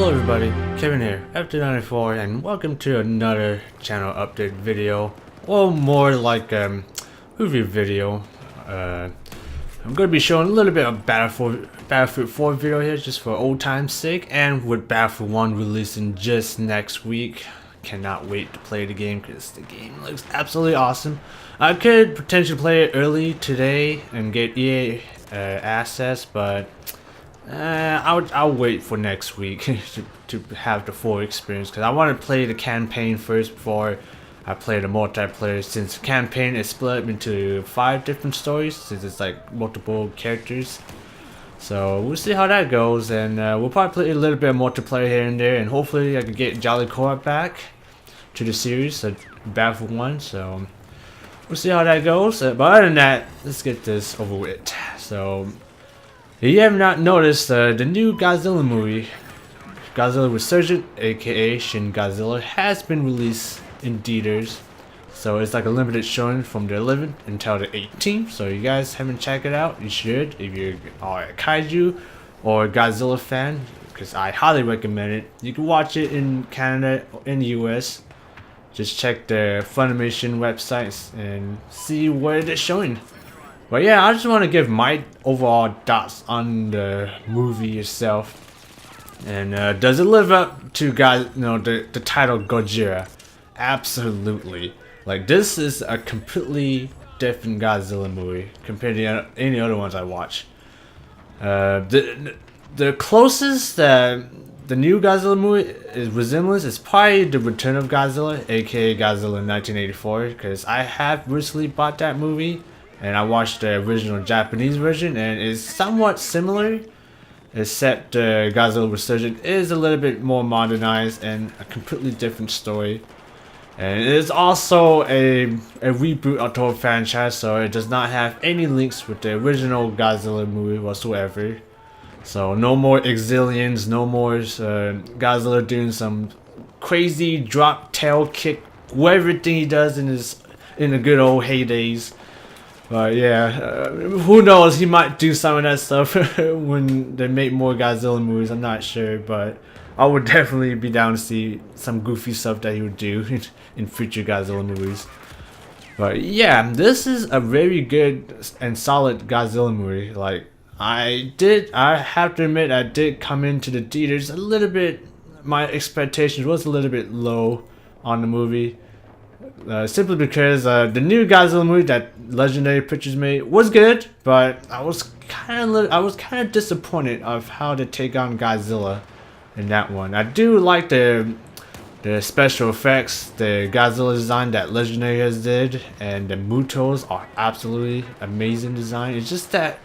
Hello everybody, Kevin here, FT94, and welcome to another channel update video, or more like movie video. I'm going to be showing a little bit of Battlefield 4 video here, just for old time's sake, and with Battlefield 1 releasing just next week. Cannot wait to play the game because the game looks absolutely awesome. I could potentially play it early today and get EA access, but I'll wait for next week to have the full experience, because I want to play the campaign first before I play the multiplayer, since the campaign is split into 5 different stories, since it's like multiple characters. So we'll see how that goes, and we'll probably play a little bit of multiplayer here and there, and hopefully I can get Jolly Co-op back to the series, Battlefield 1, so we'll see how that goes. But other than that, let's get this over with. So if you have not noticed, the new Godzilla movie, Godzilla Resurgent, aka Shin Godzilla, has been released in theaters. So it's like a limited showing from the 11th until the 18th. So you guys haven't checked it out, you should if you are a kaiju or a Godzilla fan, because I highly recommend it. You can watch it in Canada or in the US. Just check the Funimation websites and see what it is showing. But yeah, I just want to give my overall thoughts on the movie itself. And does it live up to the title Godzilla? Absolutely. Like, this is a completely different Godzilla movie compared to any other ones I watch. The closest that the new Godzilla movie is resemblance is probably the Return of Godzilla, aka Godzilla 1984, because I have recently bought that movie and I watched the original Japanese version, and it's somewhat similar, except Godzilla Resurgent is a little bit more modernized and a completely different story. And it is also a reboot of the whole franchise, so it does not have any links with the original Godzilla movie whatsoever. So no more Exilians, no more Godzilla doing some crazy drop tail kick, everything he does in the good old heydays. But yeah, who knows, he might do some of that stuff when they make more Godzilla movies, I'm not sure, but I would definitely be down to see some goofy stuff that he would do in future Godzilla movies. But yeah, this is a very good and solid Godzilla movie. Like, I have to admit, I did come into the theaters a little bit, my expectations was a little bit low on the movie. Simply because the new Godzilla movie that Legendary Pictures made was good, but I was kind of disappointed of how to take on Godzilla in that one. I do like the special effects, the Godzilla design that Legendary has did, and the Mutos are absolutely amazing design. It's just that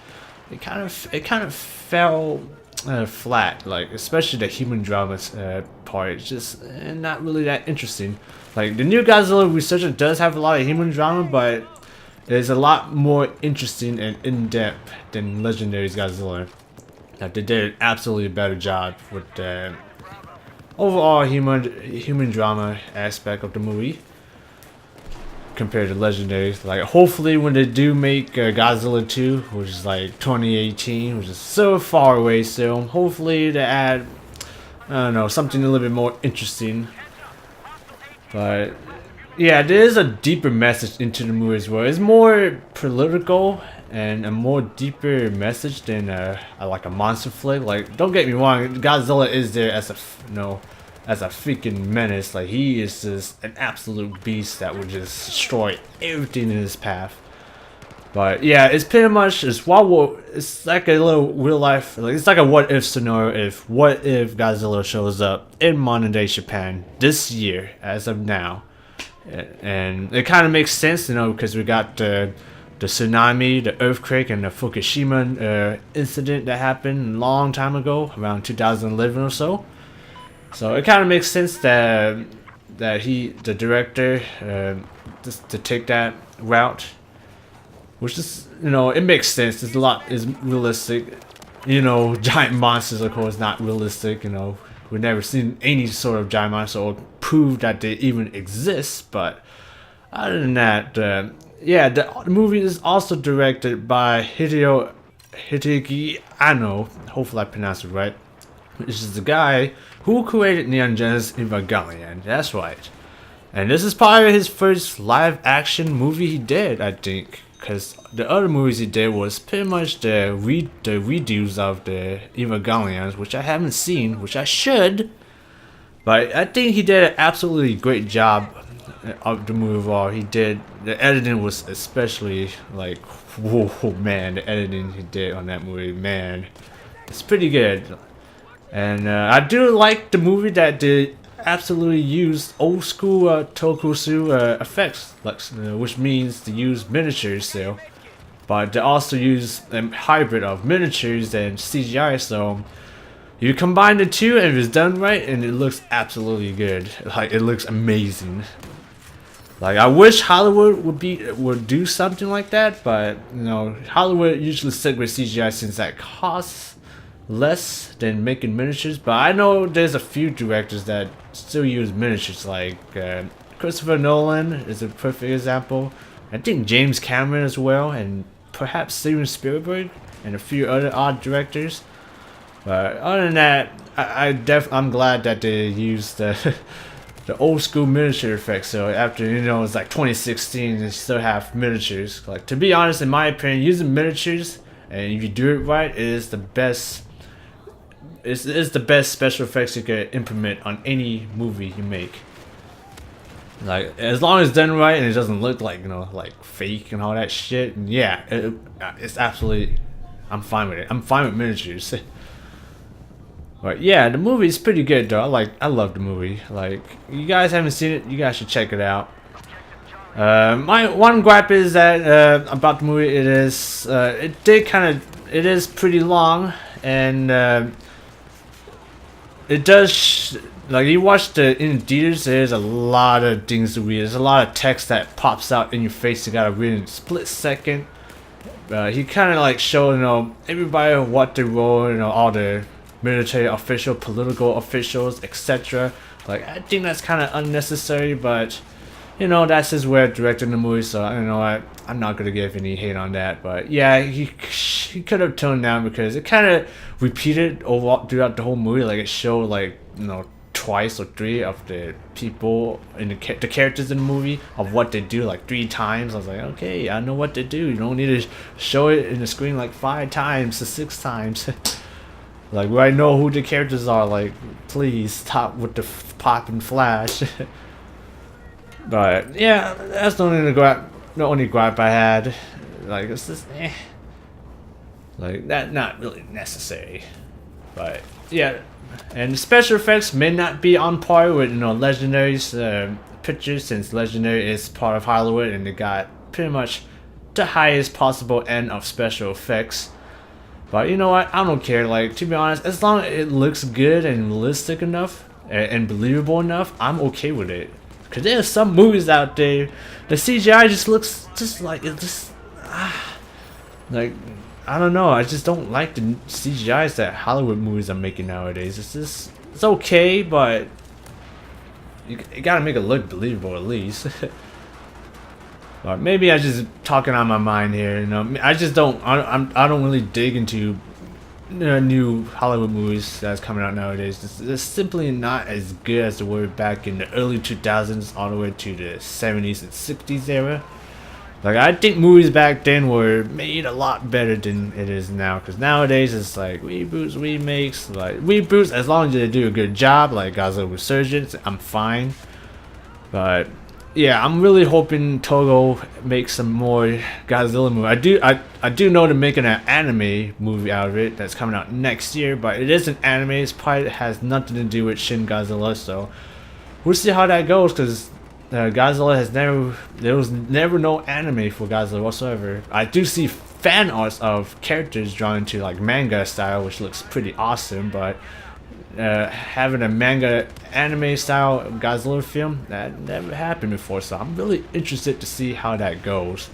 it kind of fell flat, like especially the human drama part. It's just not really that interesting. Like, the new Godzilla Resurgent does have a lot of human drama, but it's a lot more interesting and in-depth than Legendary's Godzilla. Like, they did an absolutely better job with the overall human drama aspect of the movie compared to Legendary. Like, hopefully when they do make Godzilla 2, which is like 2018, which is so far away still, hopefully they add, I don't know, something a little bit more interesting. But yeah, there is a deeper message into the movie as well. It's more political and a more deeper message than like a monster flick. Like, don't get me wrong, Godzilla is there as a freaking menace. Like, he is just an absolute beast that would just destroy everything in his path. But yeah, it's pretty much it's like a little real life, like, it's like a what if scenario. What if Godzilla shows up in modern day Japan this year as of now, and it kind of makes sense, because we got the tsunami, the earthquake, and the Fukushima incident that happened a long time ago, around 2011 or so. So it kind of makes sense that the director just to take that route. Which is, it makes sense. It's is realistic. Giant monsters, of course, not realistic. We've never seen any sort of giant monster or prove that they even exist. But other than that, yeah, the movie is also directed by Hideki Anno. Hopefully I pronounced it right. which is the guy who created Neon Genesis Evangelion. That's right. And this is probably his first live action movie he did, I think. Because the other movies he did was pretty much the redos of the Evangelions, which I haven't seen, which I should. But I think he did an absolutely great job of the movie. Or he did. The editing was especially like, whoa, man, the editing he did on that movie, man, it's pretty good. And I do like the movie that did absolutely use old school tokusatsu effects, like, which means to use miniatures still, but they also use a hybrid of miniatures and CGI. So you combine the two, and it's done right, and it looks absolutely good. Like, it looks amazing. Like, I wish Hollywood would do something like that, but you know, Hollywood usually stick with CGI since that costs less than making miniatures. But I know there's a few directors that still use miniatures, like Christopher Nolan is a perfect example. I think James Cameron as well, and perhaps Steven Spielberg and a few other odd directors. But other than that, I'm glad that they used the the old school miniature effects. So after, you know, it's like 2016, they still have miniatures. Like, to be honest, in my opinion, using miniatures, and if you do it right, it is the best. It's the best special effects you can implement on any movie you make. Like, as long as it's done right and it doesn't look like, you know, like fake and all that shit. And yeah, it's absolutely. I'm fine with it. I'm fine with miniatures. But yeah, the movie is pretty good though. I love the movie. Like, you guys haven't seen it, you guys should check it out. My one gripe is that about the movie, it is pretty long, and it does like, you watch in theaters, there's a lot of things to read. There's a lot of text that pops out in your face. You gotta read in a split second. He kind of like showed, you know, everybody what they wrote, you know, all the military official, political officials, etc. Like, I think that's kind of unnecessary, but you know, that's his way of directing the movie, so I don't know, I'm not gonna give any hate on that. But yeah, he could have toned down, because it kind of repeated throughout the whole movie. Like, it showed, like, you know, twice or three of the people in the characters in the movie of what they do, like 3 times. I was like, okay, I know what they do. You don't need to show it in the screen like 5 times or 6 times. Like, where I know who the characters are. Like, please stop with the pop and flash. But yeah, that's the only gripe I had. Like, it's just like that, not really necessary. But yeah, and the special effects may not be on par with, you know, Legendary's pictures, since Legendary is part of Hollywood and they got pretty much the highest possible end of special effects. But you know what? I don't care. Like, to be honest, as long as it looks good and realistic enough and believable enough, I'm okay with it. Cause there's some movies out there, the CGI just looks just like it just like, I don't know. I just don't like the CGIs that Hollywood movies are making nowadays. It's okay, but you gotta make it look believable at least. Or maybe I just talking on my mind here. You know, I just don't. I don't really dig into new Hollywood movies that's coming out nowadays. They're simply not as good as they were back in the early 2000s, all the way to the 70s and 60s era. Like, I think movies back then were made a lot better than it is now. Because nowadays it's like reboots, remakes. Like, reboots, as long as they do a good job, like Godzilla Resurgence, I'm fine. But yeah, I'm really hoping Toho makes some more Godzilla movie. I do know they're making an anime movie out of it that's coming out next year, but it is an anime. It probably has nothing to do with Shin Godzilla, so we'll see how that goes. Because Godzilla there was never no anime for Godzilla whatsoever. I do see fan arts of characters drawn into like manga style, which looks pretty awesome, but having a manga anime style Godzilla film, that never happened before, so I'm really interested to see how that goes.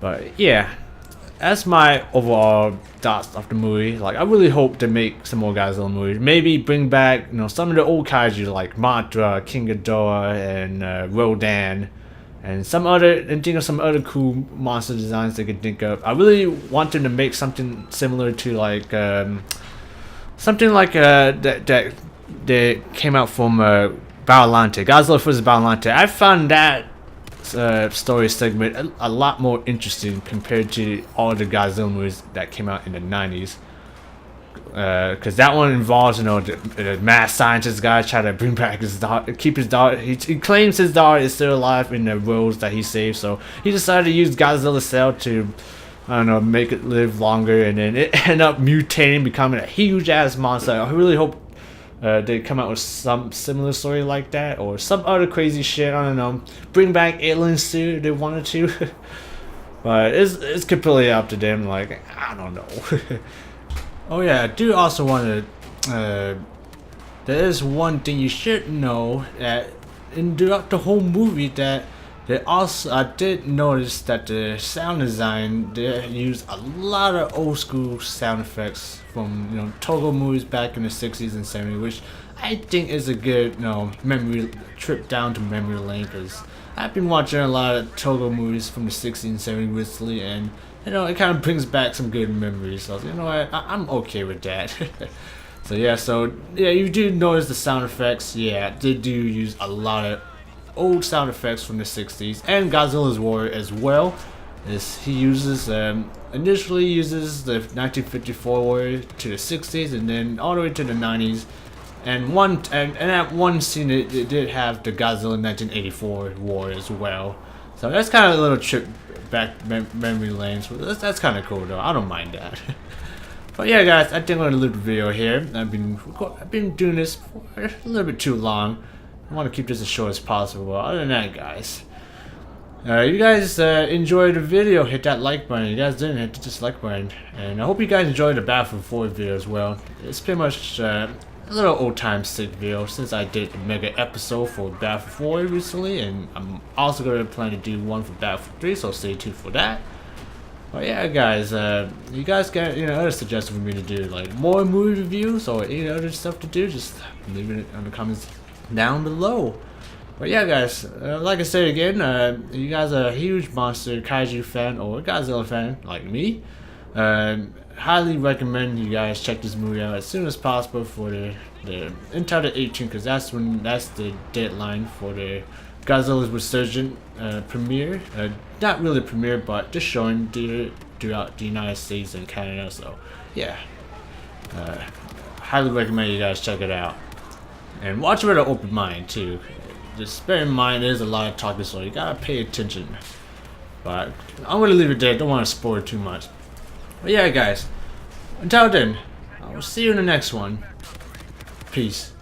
But yeah, that's my overall thoughts of the movie. Like, I really hope to make some more Godzilla movies. Maybe bring back, you know, some of the old kaiju like Mothra, King Ghidorah, and Rodan, and think of some other cool monster designs they could think of. I really want them to make something similar to like something like that came out from Biollante, Godzilla vs. Biollante. I found that story segment a lot more interesting compared to all the Godzilla movies that came out in the 90s. Because that one involves, the mad scientist guy trying to bring back his daughter, keep his daughter. He claims his daughter is still alive in the worlds that he saved, so he decided to use Godzilla's cell to, I don't know, make it live longer, and then it ended up mutating, becoming a huge ass monster. I really hope they come out with some similar story like that, or some other crazy shit. I don't know. Bring back aliens too if they wanted to, but it's completely up to them. Like, I don't know. Oh yeah, I do also want to. There is one thing you should know that throughout the whole movie that I did notice that the sound design they used a lot of old school sound effects from Togo movies back in the 60s and 70s, which I think is a good memory trip down to memory lane, because I've been watching a lot of Togo movies from the 60s and 70s recently, and it kind of brings back some good memories. So you know what, I'm okay with that. So yeah, you do notice the sound effects. Yeah, they do use a lot of old sound effects from the 60s and Godzilla's War as well. He uses initially uses the 1954 war to the 60s and then all the way to the 90s. And that one scene it did have the Godzilla 1984 war as well. So that's kind of a little trip back memory lane. So that's kind of cool though. I don't mind that. But yeah, guys, I think I'm gonna leave the video here. I've been doing this for a little bit too long. I want to keep this as short as possible. Other than that, guys, you guys enjoyed the video, hit that like button. You guys didn't, hit the dislike button. And I hope you guys enjoyed the Battlefield 4 video as well. It's pretty much a little old time sick video since I did a mega episode for Battlefield 4 recently, and I'm also going to plan to do one for Battlefield 3, so stay tuned for that. But yeah, guys, you guys got other suggestions for me to do, like more movie reviews or any other stuff to do, just leave it in the comments down below. But yeah, guys, like I said again, you guys are a huge monster kaiju fan or Godzilla fan like me, highly recommend you guys check this movie out as soon as possible for the until the 18th, because that's the deadline for the Godzilla's Resurgent premiere. Not really premiere, but just showing throughout the United States and Canada. So yeah, highly recommend you guys check it out and watch it with an open mind too. Just bear in mind there's a lot of talking, so you gotta pay attention. But I'm gonna leave it there. Don't want to spoil it too much. But yeah, guys, until then, I will see you in the next one. Peace.